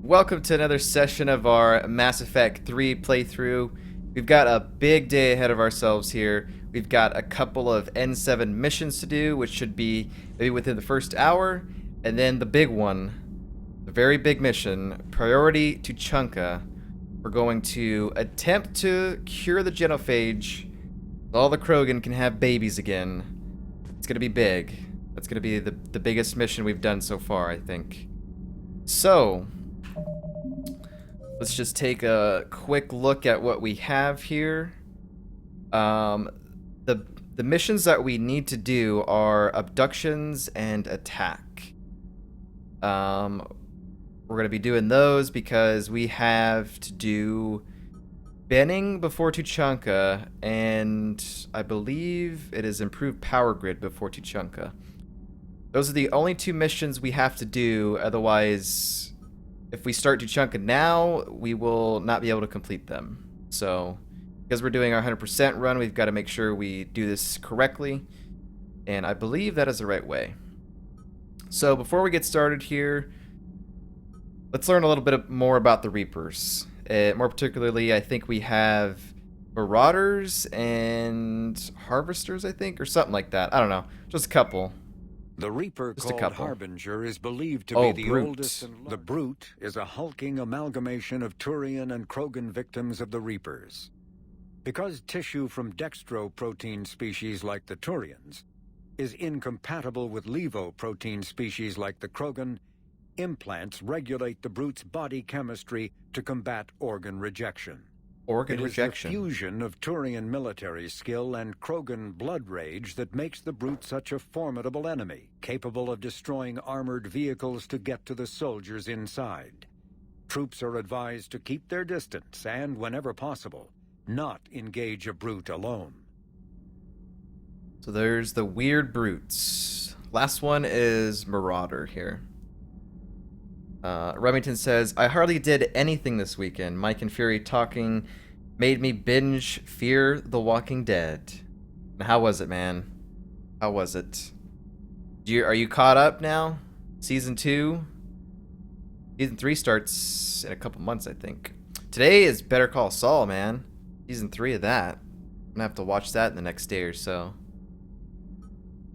Welcome to another session of our Mass Effect 3 playthrough. We've got a big day ahead of ourselves here. We've got a couple of N7 missions to do, which should be maybe within the first hour, and then the big one, the very big mission, Priority to Chunka. We're going to attempt to cure the genophage so all the Krogan can have babies again. It's going to be big. That's going to be the biggest mission we've done so far, I think. So, let's just take a quick look at what we have here. The missions that we need to do are abductions and attack. We're going to be doing those because we have to do Benning before Tuchanka, and I believe it is improved power grid before Tuchanka. Those are the only two missions we have to do, otherwise, if we start Tuchanka now, we will not be able to complete them. So, because we're doing our 100% run, we've got to make sure we do this correctly, and I believe that is the right way. So, before we get started here, let's learn a little bit more about the Reapers. More particularly, I think we have Marauders and Harvesters, I think, or something like that. I don't know. Just a couple. The Reaper, Just called Harbinger, is believed to be the Brute. oldest. The Brute is a hulking amalgamation of Torian and Krogan victims of the Reapers. Because tissue from dextroprotein species like the Torians is incompatible with levoprotein species like the Krogan, implants regulate the Brute's body chemistry to combat organ rejection. It is the fusion of Torian military skill and Krogan blood rage that makes the Brute such a formidable enemy, capable of destroying armored vehicles to get to the soldiers inside. Troops are advised to keep their distance and, whenever possible, not engage a Brute alone. So there's the weird Brutes. Last one is Marauder here. Remington says, I hardly did anything this weekend. Mike and Fury talking made me binge Fear the Walking Dead. How was it, man? How was it? Are you caught up now? Season 2? Season 3 starts in a couple months, I think. Today is Better Call Saul, man. Season 3 of that. I'm gonna have to watch that in the next day or so.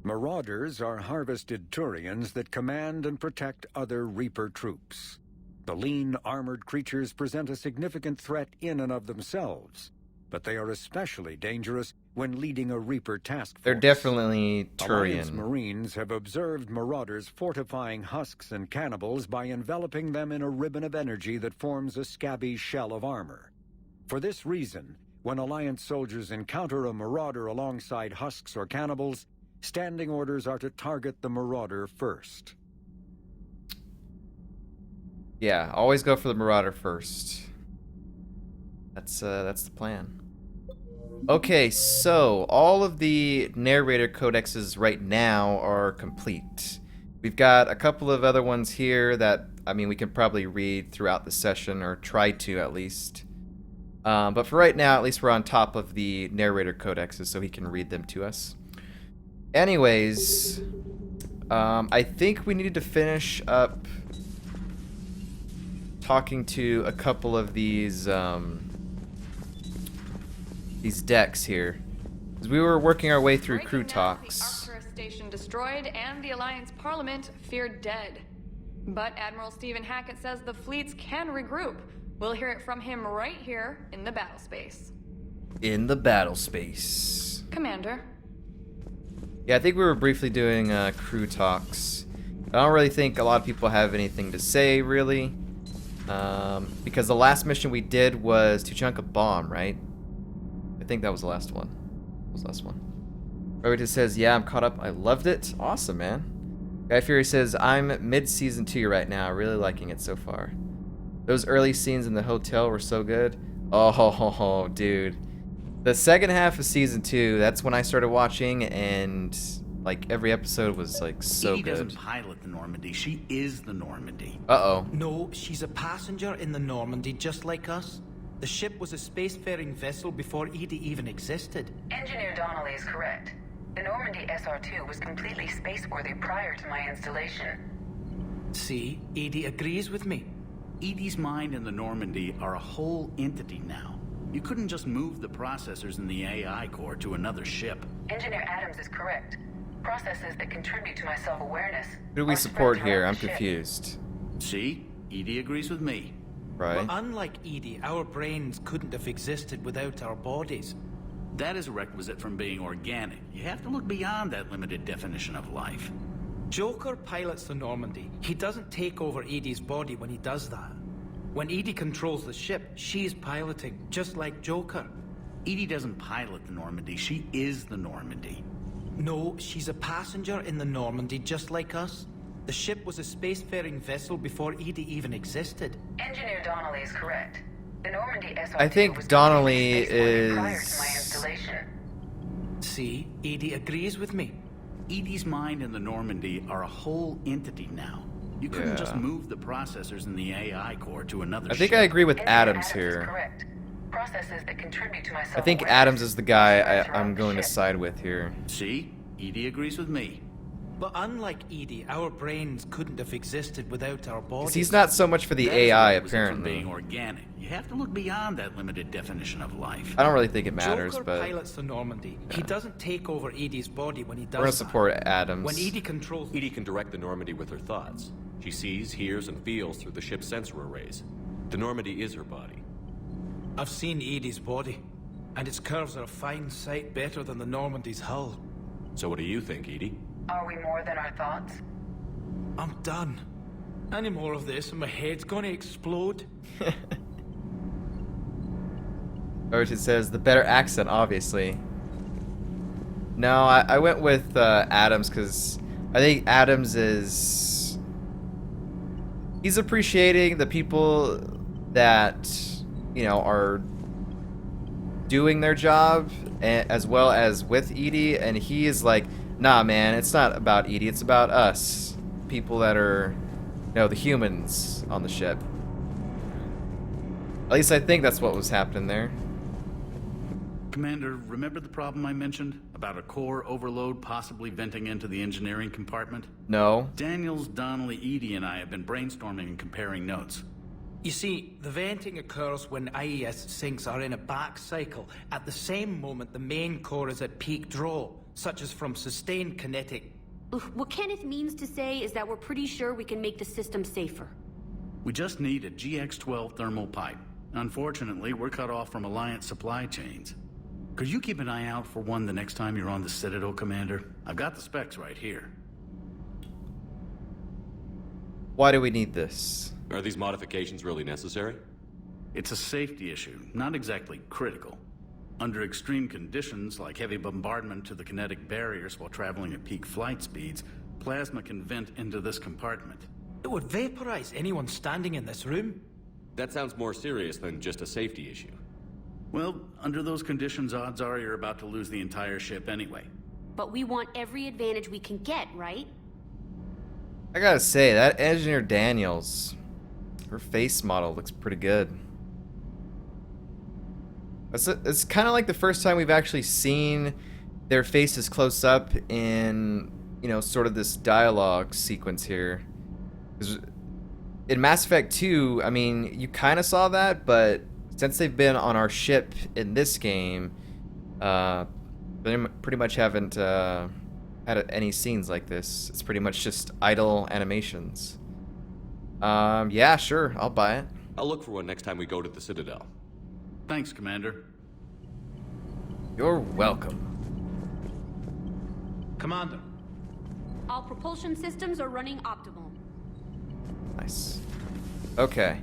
Marauders are harvested Turians that command and protect other Reaper troops. The lean, armored creatures present a significant threat in and of themselves, but they are especially dangerous when leading a Reaper task force. They're definitely Alliance Turian. Marines have observed Marauders fortifying husks and cannibals by enveloping them in a ribbon of energy that forms a scabby shell of armor. For this reason, when Alliance soldiers encounter a Marauder alongside husks or cannibals, standing orders are to target the Marauder first. Yeah, always go for the Marauder first. That's the plan. Okay, so all of the narrator codexes right now are complete. We've got a couple of other ones here that, I mean, we can probably read throughout the session, or try to at least. But for right now, at least we're on top of the narrator codexes so he can read them to us. Anyways, I think we needed to finish up talking to a couple of these decks here, because we were working our way through crew talks. The Arcturus station destroyed and the Alliance Parliament feared dead. But Admiral Stephen Hackett says the fleets can regroup. We'll hear it from him right here in the battle space. In the battle space. Commander. Yeah, I think we were briefly doing crew talks. I don't really think a lot of people have anything to say, really. Because the last mission we did was Tuchanka Bomb, right? I think that was the last one. That was the last one. Remington says, yeah, I'm caught up. I loved it. Awesome, man. Guy Fury says, I'm mid-season 2 right now. Really liking it so far. Those early scenes in the hotel were so good. Oh, dude. The second half of season 2, that's when I started watching, and like every episode was like so Edie good. doesn't pilot the Normandy, she is the Normandy. Uh-oh. No, she's a passenger in the Normandy just like us. The ship was a spacefaring vessel before Edie even existed. Engineer Donnelly is correct. The Normandy SR-2 was completely spaceworthy prior to my installation. See, Edie agrees with me. Edie's mind and the Normandy are a whole entity now. You couldn't just move the processors in the AI core to another ship. Engineer Adams is correct. Processes that contribute to my self-awareness. Who do we are support spread here? throughout I'm the ship. confused. See? Edie agrees with me. Right? But unlike Edie, our brains couldn't have existed without our bodies. That is a requisite from being organic. You have to look beyond that limited definition of life. Joker pilots the Normandy. He doesn't take over Edie's body when he does that. When Edie controls the ship, she's piloting, just like Joker. Edie doesn't pilot the Normandy, she is the Normandy. No, she's a passenger in the Normandy, just like us. The ship was a spacefaring vessel before Edie even existed. Engineer Donnelly is correct. The Normandy SR2 I think was Donnelly completely spaceborne prior to my is... installation. See, Edie agrees with me. Edie's mind and the Normandy are a whole entity now. You couldn't just Yeah. move the processors in the AI core to another I think ship. I agree with Engineer Adams is here. correct. Processes that contribute to my I think self-awareness Adams is the guy are spread I'm throughout going the to ship. side with here. See? Edie agrees with me. But unlike Edie, our brains couldn't have existed without our 'Cause bodies. he's not so much for the That is a AI, requisite from apparently. being organic. You have to look beyond that limited definition of life. I don't really think it matters, Joker but pilots the Normandy. He doesn't take over Edie's body when he does we're gonna that. support Adams. When Edie controls... Edie can direct the Normandy with her thoughts. She sees, hears, and feels through the ship's sensor arrays. The Normandy is her body. I've seen Edie's body, and its curves are a fine sight better than the Normandy's hull. So what do you think, Edie? Are we more than our thoughts? I'm done. Any more of this and my head's gonna explode. It says the better accent, obviously. No, I went with Adams because I think Adams is... He's appreciating the people that, you know, are doing their job as well as with Edie, and he is like, nah, man, it's not about Edie, it's about us. People that are, you know, the humans on the ship. At least I think that's what was happening there. Commander, remember the problem I mentioned? About a core overload possibly venting into the engineering compartment? No. Daniels, Donnelly, Edie, and I have been brainstorming and comparing notes. You see, the venting occurs when IES sinks are in a back cycle. At the same moment, the main core is at peak draw, such as from sustained kinetic. What Kenneth means to say is that we're pretty sure we can make the system safer. We just need a GX-12 thermal pipe. Unfortunately, we're cut off from Alliance supply chains. Could you keep an eye out for one the next time you're on the Citadel, Commander? I've got the specs right here. Why do we need this? Are these modifications really necessary? It's a safety issue, not exactly critical. Under extreme conditions, like heavy bombardment to the kinetic barriers while traveling at peak flight speeds, plasma can vent into this compartment. It would vaporize anyone standing in this room. That sounds more serious than just a safety issue. Well, under those conditions, odds are you're about to lose the entire ship anyway. But we want every advantage we can get, right? I gotta say, that Engineer Daniels, her face model looks pretty good. It's kind of like the first time we've actually seen their faces close up in, you know, sort of this dialogue sequence here. 'Cause in Mass Effect 2, I mean, you kind of saw that, but since they've been on our ship in this game, they pretty much haven't had any scenes like this. It's pretty much just idle animations. Yeah, sure, I'll buy it. I'll look for one next time we go to the Citadel. Thanks, Commander. You're welcome. Commander, All propulsion systems are running optimal. Nice. Okay.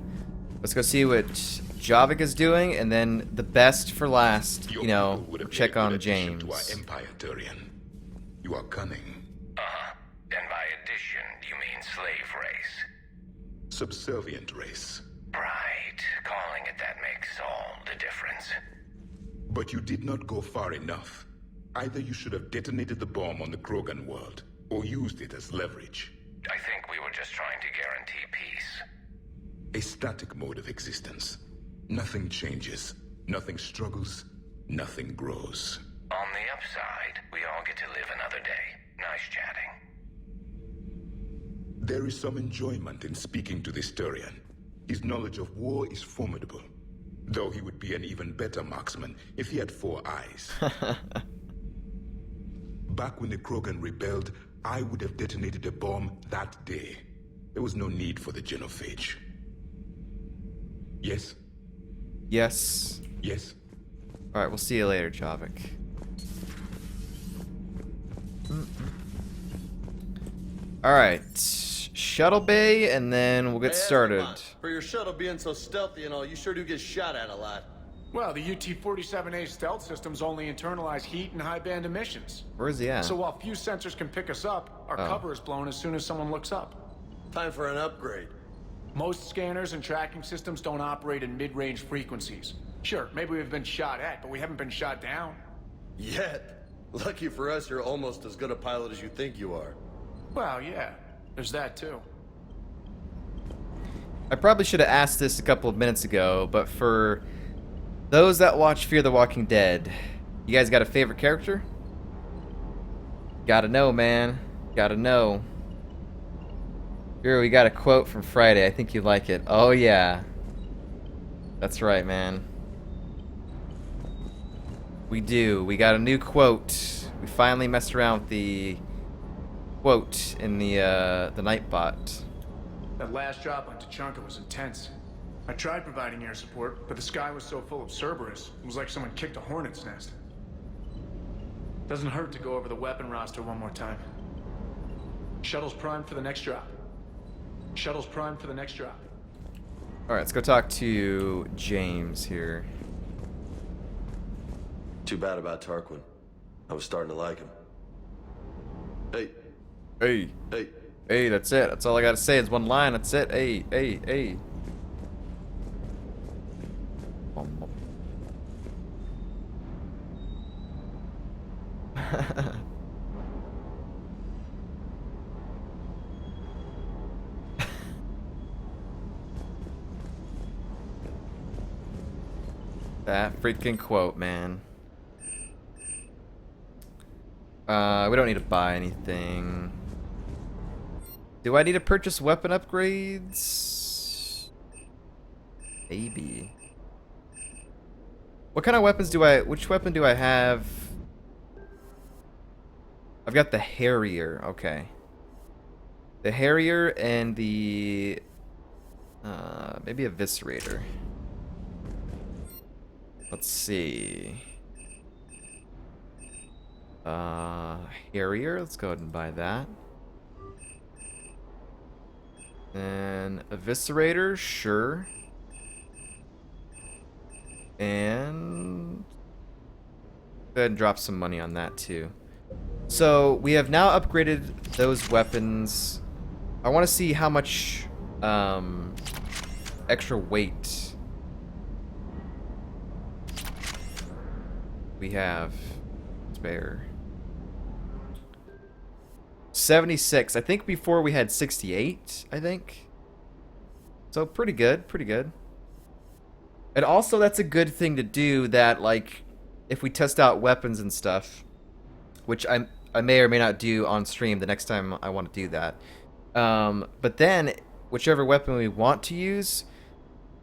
Let's go see what Javik is doing, and then the best for last, you know, check on James. To our empire, Torian. You are cunning. And by addition, you mean slave race? Subservient race. Right. Calling it that makes all the difference. But you did not go far enough. Either you should have detonated the bomb on the Krogan world, or used it as leverage. I think we were just trying to guarantee peace. A static mode of existence. Nothing changes, nothing struggles, nothing grows. On the upside, we all get to live another day. Nice chatting. There is some enjoyment in speaking to this Torian. His knowledge of war is formidable, though he would be an even better marksman if he had 4 eyes. Back when the Krogan rebelled, I would have detonated a bomb that day. There was no need for the genophage. Yes? Yes. Yes? Alright, we'll see you later, Javik. Alright. Shuttle bay, and then we'll get started. For your shuttle being so stealthy and all, you sure do get shot at a lot. Well, the UT-47A stealth systems only internalize heat and high-band emissions. Where is he at? So while few sensors can pick us up, our cover is blown as soon as someone looks up. Time for an upgrade. Most scanners and tracking systems don't operate in mid-range frequencies. Sure, maybe we've been shot at, but we haven't been shot down. Yet. Lucky for us, you're almost as good a pilot as you think you are. Well, yeah. There's that, too. I probably should have asked this a couple of minutes ago, but for those that watch Fear the Walking Dead, you guys got a favorite character? Gotta know, man. Gotta know. Here, we got a quote from Friday. I think you like it. Oh, yeah. That's right, man. We do. We got a new quote. We finally messed around with the quote in the Nightbot. That last drop on Tuchanka was intense. I tried providing air support, but the sky was so full of Cerberus, it was like someone kicked a hornet's nest. Doesn't hurt to go over the weapon roster one more time. Shuttle's primed for the next drop. Shuttle's primed for the next drop. Alright, let's go talk to James here. Too bad about Tarquin. I was starting to like him. Hey. Hey. Hey. Hey, that's it. That's all I gotta say. It's one line. That's it. Hey, hey, hey. That freaking quote, man. We don't need to buy anything. Do I need to purchase weapon upgrades? Maybe. What kind of weapons do I... Which weapon do I have? I've got the Harrier. Okay. The Harrier and the... maybe Eviscerator. Let's see. Harrier. Let's go ahead and buy that. And Eviscerator, sure. And go ahead and drop some money on that too. So we have now upgraded those weapons. I want to see how much extra weight we have spare. 76. I think before we had 68, I think. So pretty good, pretty good. And also that's a good thing to do, that like if we test out weapons and stuff, which I may or may not do on stream the next time I want to do that. But then whichever weapon we want to use,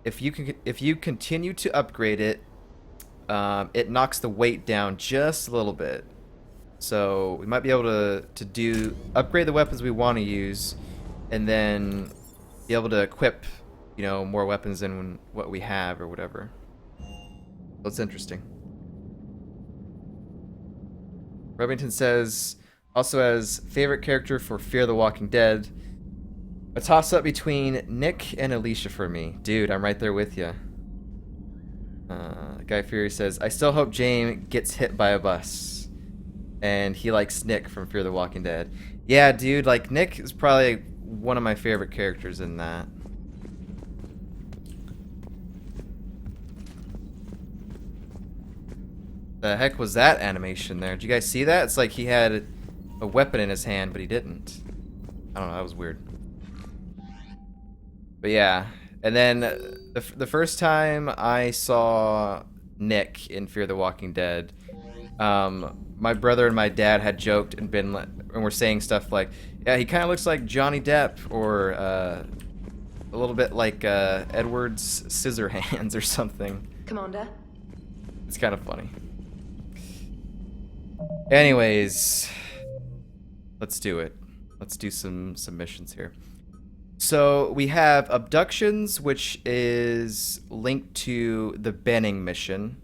if you continue to upgrade it, it knocks the weight down just a little bit. So we might be able to upgrade the weapons we want to use, and then be able to equip, you know, more weapons than what we have or whatever. That's interesting. Remington says, also as favorite character for Fear the Walking Dead, a toss-up between Nick and Alicia for me. Dude, I'm right there with you. Guy Fury says, I still hope James gets hit by a bus. And he likes Nick from Fear the Walking Dead. Yeah, dude, like, Nick is probably one of my favorite characters in that. The heck was that animation there? Did you guys see that? It's like he had a weapon in his hand, but he didn't. I don't know, that was weird. But yeah, and then the first time I saw Nick in Fear the Walking Dead, my brother and my dad had joked and were saying stuff like, yeah, he kind of looks like Johnny Depp or A little bit like Edward's Scissorhands or something. Commander? It's kind of funny. Anyways, let's do it. Let's do some missions here. So we have abductions, which is linked to the Benning mission.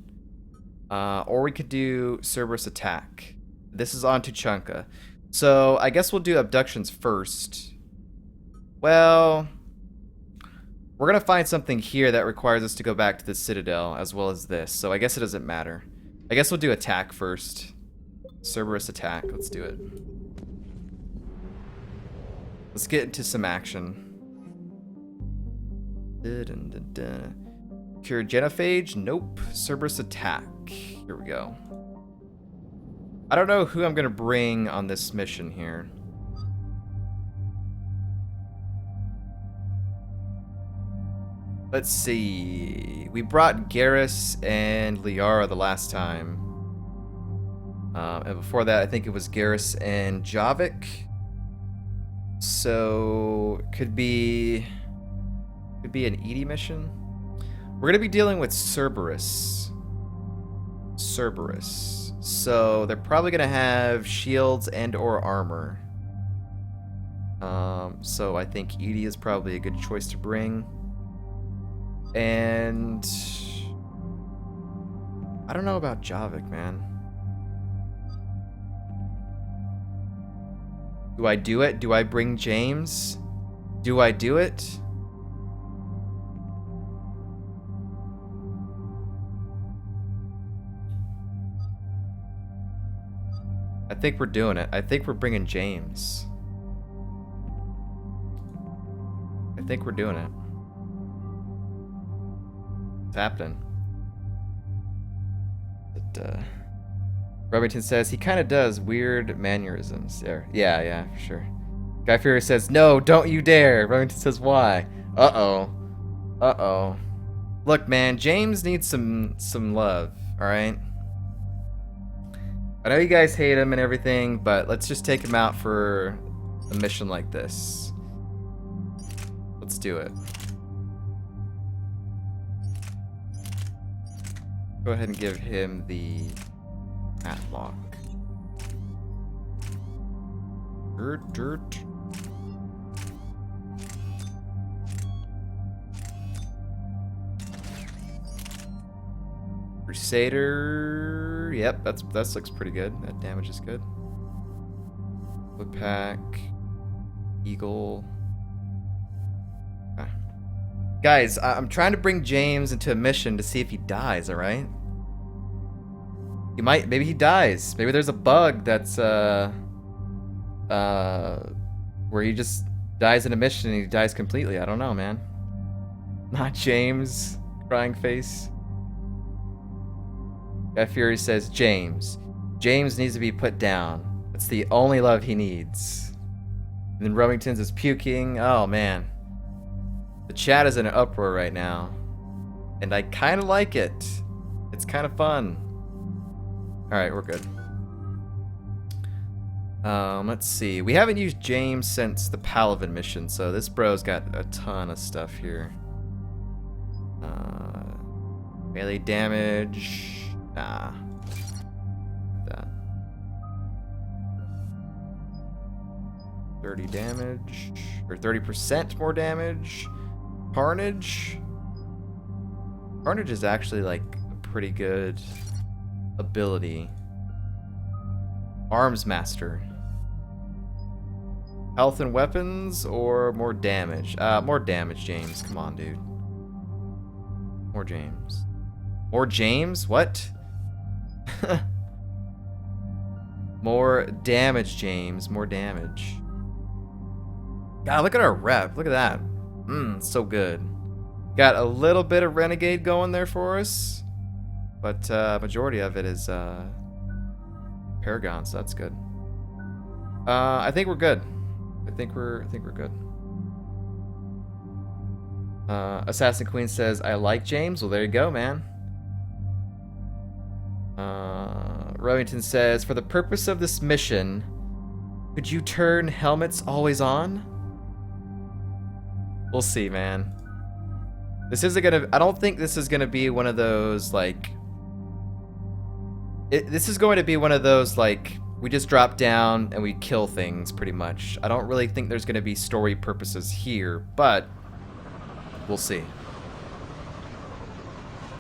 Or we could do Cerberus Attack. This is on Tuchanka. So I guess we'll do abductions first. Well, we're going to find something here that requires us to go back to the Citadel as well as this. So I guess it doesn't matter. I guess we'll do Attack first. Cerberus Attack. Let's do it. Let's get into some action. Cure Genophage? Nope. Cerberus Attack. Here we go. I don't know who I'm going to bring on this mission here. Let's see. We brought Garrus and Liara the last time. And before that, I think it was Garrus and Javik. So, could be an Edie mission. We're going to be dealing with Cerberus. So, they're probably going to have shields and or armor. So I think Edie is probably a good choice to bring. And I don't know about Javik, man. Do I do it? Do I bring James? Do I do it? I think we're doing it. I think we're bringing James. I think we're doing it. It's happening. But, Remington says he kind of does weird mannerisms there. Yeah, for sure. Guy Fury says, no, don't you dare. Remington says, why? Uh-oh. Look, man, James needs some love, alright? I know you guys hate him and everything, but let's just take him out for a mission like this. Let's do it. Go ahead and give him the Matlock. Dirt. Crusader. Yep, that looks pretty good. That damage is good. Woodpack. Eagle. Okay. Guys, I'm trying to bring James into a mission to see if he dies, alright? Maybe he dies. Maybe there's a bug that's, where he just dies in a mission and he dies completely. I don't know, man. Not James. Crying face. Guy Fury says, James. James needs to be put down. That's the only love he needs. And then Remington's is puking. Oh, man. The chat is in an uproar right now. And I kind of like it. It's kind of fun. Alright, we're good. Let's see. We haven't used James since the Palaven mission, so this bro's got a ton of stuff here. Melee damage. Nah. That. 30 damage. Or 30% more damage. Carnage. Carnage is actually like a pretty good ability. Arms Master. Health and weapons or more damage? More damage, James. Come on, dude. More James. More James? What? More damage, James. More damage. God, look at our rep. Look at that. So good. Got a little bit of Renegade going there for us. But majority of it is Paragon, so that's good. I think we're good. I think we're good. Assassin Queen says, I like James. Well, there you go, man. Remington says, for the purpose of this mission, could you turn helmets always on? We'll see, man. This isn't gonna... I don't think this is gonna be one of those, like... This is going to be one of those, like... We just drop down and we kill things, pretty much. I don't really think there's gonna be story purposes here, but... We'll see.